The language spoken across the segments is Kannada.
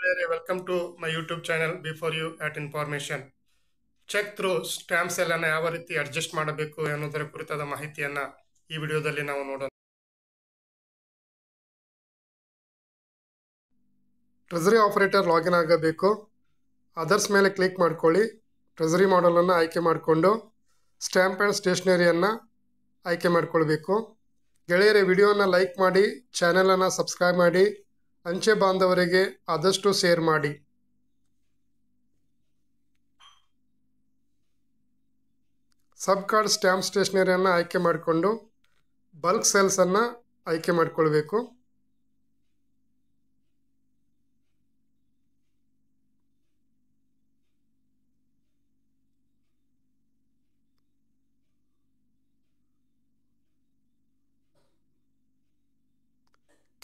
Welcome to my YouTube channel. Before you at information, check through stamps ಎಲ್ಲ ಯಾವ ರೀತಿ ಅಡ್ಜಸ್ಟ್ ಮಾಡಬೇಕು ಅನ್ನೋದರ ಕುರಿತಾದ ಮಾಹಿತಿಯನ್ನ ಈ ವಿಡಿಯೋದಲ್ಲಿ ನಾವು ನೋಡೋಣ. ಟ್ರೆಜರಿ ಆಪರೇಟರ್ ಲಾಗಿನ್ ಆಗಬೇಕು. ಅದರ್ಸ್ ಮೇಲೆ ಕ್ಲಿಕ್ ಮಾಡ್ಕೊಳ್ಳಿ. ಟ್ರೆಜರಿ ಮಾಡೆಲ್ ಅನ್ನು ಆಯ್ಕೆ ಮಾಡಿಕೊಂಡು ಸ್ಟ್ಯಾಂಪ್ ಆ್ಯಂಡ್ ಸ್ಟೇಷನರಿಯನ್ನು ಆಯ್ಕೆ ಮಾಡಿಕೊಳ್ಬೇಕು. ಗೆಳೆಯರೇ, ವಿಡಿಯೋನ ಲೈಕ್ ಮಾಡಿ, ಚಾನೆಲನ್ನು ಸಬ್ಸ್ಕ್ರೈಬ್ ಮಾಡಿ, ಅಂಚೆ ಬಾಂಧವರಿಗೆ ಆದಷ್ಟು ಶೇರ್ ಮಾಡಿ. ಸಬ್ ಕಾರ್ಡ್ ಸ್ಟ್ಯಾಂಪ್ ಸ್ಟೇಷನರಿಯನ್ನು ಆಯ್ಕೆ ಮಾಡಿಕೊಂಡು ಬಲ್ಕ್ ಸೇಲ್ಸನ್ನು ಆಯ್ಕೆ ಮಾಡಿಕೊಳ್ಬೇಕು.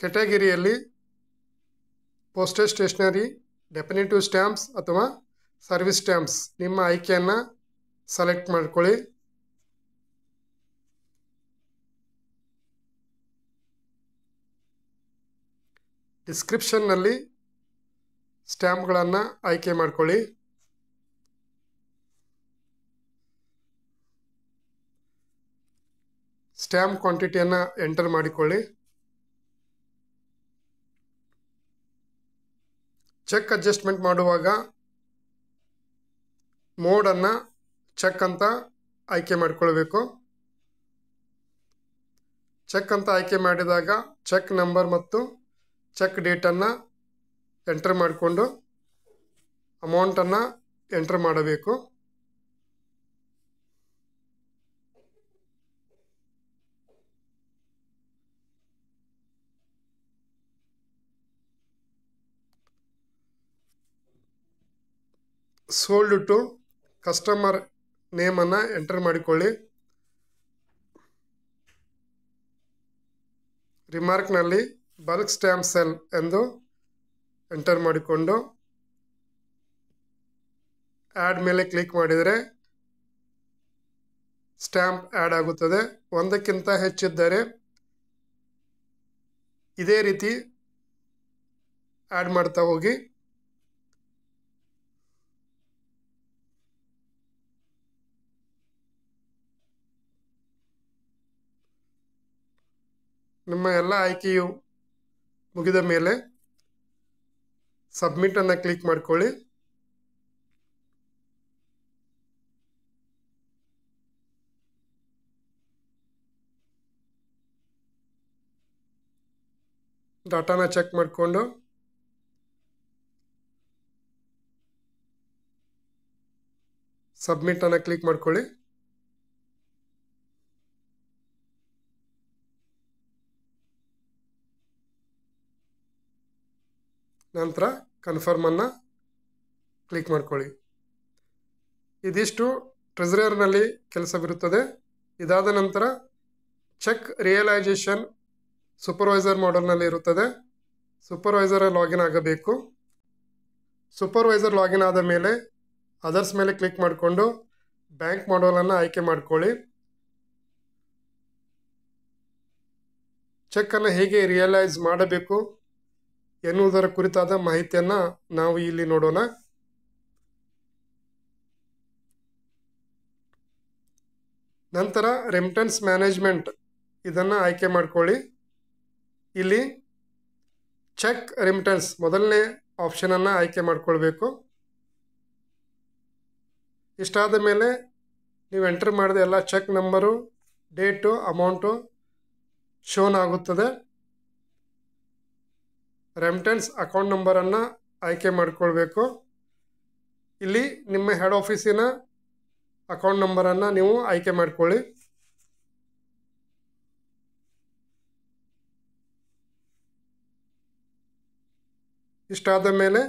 ಕೆಟಗರಿಯಲ್ಲಿ ಪೋಸ್ಟೇಜ್ ಸ್ಟೇಷನರಿ, ಡೆಫಿನಿಟಿವ್ ಸ್ಟ್ಯಾಂಪ್ಸ್ ಅಥವಾ ಸರ್ವಿಸ್ ಸ್ಟ್ಯಾಂಪ್ಸ್ ನಿಮ್ಮ ಆಯ್ಕೆಯನ್ನು ಸೆಲೆಕ್ಟ್ ಮಾಡ್ಕೊಳ್ಳಿ. ಡಿಸ್ಕ್ರಿಪ್ಷನ್ನಲ್ಲಿ ಸ್ಟ್ಯಾಂಪ್ಗಳನ್ನು ಆಯ್ಕೆ ಮಾಡ್ಕೊಳ್ಳಿ. ಸ್ಟ್ಯಾಂಪ್ ಕ್ವಾಂಟಿಟಿಯನ್ನು ಎಂಟರ್ ಮಾಡಿಕೊಳ್ಳಿ. ಚೆಕ್ ಅಡ್ಜಸ್ಟ್ಮೆಂಟ್ ಮಾಡುವಾಗ ಮೋಡನ್ನು ಚೆಕ್ ಅಂತ ಆಯ್ಕೆ ಮಾಡಿಕೊಳ್ಬೇಕು. ಚೆಕ್ ಅಂತ ಆಯ್ಕೆ ಮಾಡಿದಾಗ ಚೆಕ್ ನಂಬರ್ ಮತ್ತು ಚೆಕ್ ಡೇಟನ್ನು ಎಂಟರ್ ಮಾಡಿಕೊಂಡು ಅಮೌಂಟನ್ನು ಎಂಟರ್ ಮಾಡಬೇಕು. ಸೋಲ್ಡ್ ಟು ಕಸ್ಟಮರ್ ನೇಮನ್ನು ಎಂಟರ್ ಮಾಡಿಕೊಳ್ಳಿ. ರಿಮಾರ್ಕ್ನಲ್ಲಿ ಬಲ್ಕ್ ಸ್ಟ್ಯಾಂಪ್ ಸೆಲ್ ಎಂದು ಎಂಟರ್ ಮಾಡಿಕೊಂಡು ಆ್ಯಡ್ ಮೇಲೆ ಕ್ಲಿಕ್ ಮಾಡಿದರೆ ಸ್ಟ್ಯಾಂಪ್ ಆ್ಯಡ್ ಆಗುತ್ತದೆ. ಒಂದಕ್ಕಿಂತ ಹೆಚ್ಚಿದ್ದರೆ ಇದೇ ರೀತಿ ಆ್ಯಡ್ ಮಾಡ್ತಾ ಹೋಗಿ. ನಿಮ್ಮ ಎಲ್ಲ ಆಯ್ಕೆಯು ಮುಗಿದ ಮೇಲೆ ಸಬ್ಮಿಟನ್ನು ಕ್ಲಿಕ್ ಮಾಡಿಕೊಳ್ಳಿ. ಡಾಟಾನ ಚೆಕ್ ಮಾಡಿಕೊಂಡು ಸಬ್ಮಿಟನ್ನು ಕ್ಲಿಕ್ ಮಾಡ್ಕೊಳ್ಳಿ. ನಂತರ ಕನ್ಫರ್ಮನ್ನು ಕ್ಲಿಕ್ ಮಾಡ್ಕೊಳ್ಳಿ. ಇದಿಷ್ಟು ಟ್ರೆಜರರ್ನಲ್ಲಿ ಕೆಲಸವಿರುತ್ತದೆ. ಇದಾದ ನಂತರ ಚೆಕ್ ರಿಯಲೈಸೇಷನ್ ಸೂಪರ್ವೈಸರ್ ಮಾಡೆಲ್ನಲ್ಲಿ ಇರುತ್ತದೆ. ಸೂಪರ್ವೈಸರ್ ಲಾಗಿನ್ ಆಗಬೇಕು. ಸೂಪರ್ವೈಸರ್ ಲಾಗಿನ್ ಆದ ಮೇಲೆ ಅದರ್ಸ್ ಮೇಲೆ ಕ್ಲಿಕ್ ಮಾಡಿಕೊಂಡು ಬ್ಯಾಂಕ್ ಮಾಡೆಲನ್ನು ಆಯ್ಕೆ ಮಾಡಿಕೊಳ್ಳಿ. ಚೆಕ್ಕನ್ನು ಹೇಗೆ ರಿಯಲೈಸ್ ಮಾಡಬೇಕು ಎನ್ನುವುದರ ಕುರಿತಾದ ಮಾಹಿತಿಯನ್ನು ನಾವು ಇಲ್ಲಿ ನೋಡೋಣ. ನಂತರ ರೆಮಿಟೆನ್ಸ್ ಮ್ಯಾನೇಜ್ಮೆಂಟ್ ಇದನ್ನು ಆಯ್ಕೆ ಮಾಡಿಕೊಳ್ಳಿ. ಇಲ್ಲಿ ಚೆಕ್ ರೆಮಿಟೆನ್ಸ್ ಮೊದಲನೇ ಆಪ್ಷನನ್ನು ಆಯ್ಕೆ ಮಾಡಿಕೊಳ್ಬೇಕು. ಇಷ್ಟಾದ ಮೇಲೆ ನೀವು ಎಂಟರ್ ಮಾಡಿದ ಎಲ್ಲ check number, date, amount shown ಆಗುತ್ತದೆ. ರೆಮಿಟೆನ್ಸ್ ಅಕೌಂಟ್ ನಂಬರನ್ನು ಆಯ್ಕೆ ಮಾಡಿಕೊಳ್ಬೇಕು. ಇಲ್ಲಿ ನಿಮ್ಮ ಹೆಡ್ ಆಫೀಸಿನ ಅಕೌಂಟ್ ನಂಬರನ್ನು ನೀವು ಆಯ್ಕೆ ಮಾಡಿಕೊಳ್ಳಿ. ಇಷ್ಟಾದ ಮೇಲೆ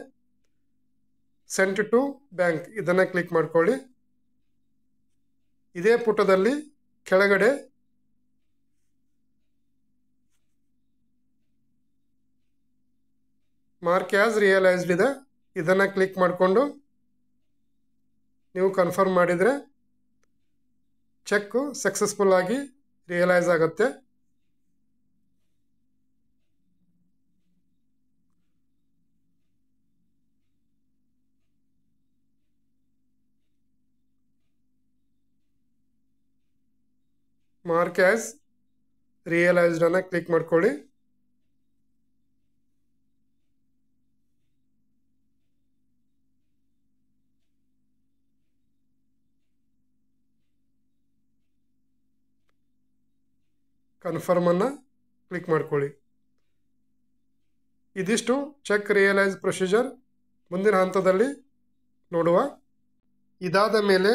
ಸೆಂಟ್ ಟು ಬ್ಯಾಂಕ್ ಇದನ್ನು ಕ್ಲಿಕ್ ಮಾಡಿಕೊಳ್ಳಿ. ಇದೇ ಪುಟದಲ್ಲಿ ಕೆಳಗಡೆ ಮಾರ್ಕ್ ಆ್ಯಸ್ ರಿಯಲೈಸ್ಡ್ ಇದೆ. ಇದನ್ನು ಕ್ಲಿಕ್ ಮಾಡಿಕೊಂಡು ನೀವು ಕನ್ಫರ್ಮ್ ಮಾಡಿದರೆ ಚೆಕ್ಕು ಸಕ್ಸಸ್ಫುಲ್ ಆಗಿ ರಿಯಲೈಸ್ ಆಗುತ್ತೆ. ಮಾರ್ಕ್ ಆ್ಯಸ್ ರಿಯಲೈಸ್ಡನ್ನು ಕ್ಲಿಕ್ ಮಾಡ್ಕೊಳ್ಳಿ. ಕನ್ಫರ್ಮನ್ನು ಕ್ಲಿಕ್ ಮಾಡ್ಕೊಳ್ಳಿ. ಇದಿಷ್ಟು ಚೆಕ್ ರಿಯಲೈಸ್ ಪ್ರೊಸೀಜರ್. ಮುಂದಿನ ಹಂತದಲ್ಲಿ ನೋಡುವ. ಇದಾದ ಮೇಲೆ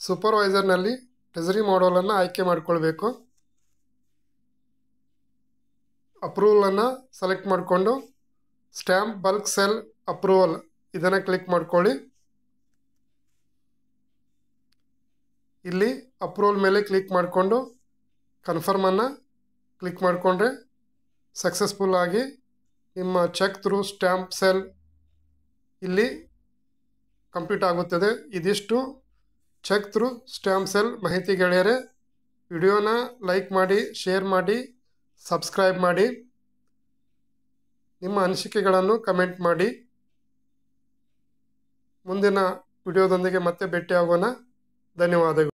ಸೂಪರ್ವೈಸರ್ನಲ್ಲಿ ಟ್ರೆಜರಿ ಮಾಡಲನ್ನು ಆಯ್ಕೆ ಮಾಡಿಕೊಳ್ಬೇಕು. ಅಪ್ರೂವಲನ್ನು ಸೆಲೆಕ್ಟ್ ಮಾಡಿಕೊಂಡು ಸ್ಟ್ಯಾಂಪ್ ಬಲ್ಕ್ ಸೆಲ್ ಅಪ್ರೂವಲ್ ಇದನ್ನು ಕ್ಲಿಕ್ ಮಾಡ್ಕೊಳ್ಳಿ. ಇಲ್ಲಿ ಅಪ್ರೂವಲ್ ಮೇಲೆ ಕ್ಲಿಕ್ ಮಾಡಿಕೊಂಡು ಕನ್ಫರ್ಮನ್ನು ಕ್ಲಿಕ್ ಮಾಡಿಕೊಂಡ್ರೆ ಸಕ್ಸಸ್ಫುಲ್ ಆಗಿ ನಿಮ್ಮ ಚೆಕ್ ಥ್ರೂ ಸ್ಟ್ಯಾಂಪ್ ಸೆಲ್ ಇಲ್ಲಿ ಕಂಪ್ಲೀಟ್ ಆಗುತ್ತದೆ. ಇದಿಷ್ಟು ಚೆಕ್ ಥ್ರೂ ಸ್ಟ್ಯಾಂಪ್ ಸೆಲ್ ಮಾಹಿತಿ ಗೆಳೆಯರೆ. ವಿಡಿಯೋನ ಲೈಕ್ ಮಾಡಿ, ಶೇರ್ ಮಾಡಿ, ಸಬ್ಸ್ಕ್ರೈಬ್ ಮಾಡಿ, ನಿಮ್ಮ ಅನಿಸಿಕೆಗಳನ್ನು ಕಮೆಂಟ್ ಮಾಡಿ. ಮುಂದಿನ ವಿಡಿಯೋದೊಂದಿಗೆ ಮತ್ತೆ ಭೇಟಿಯಾಗೋಣ. ಧನ್ಯವಾದಗಳು.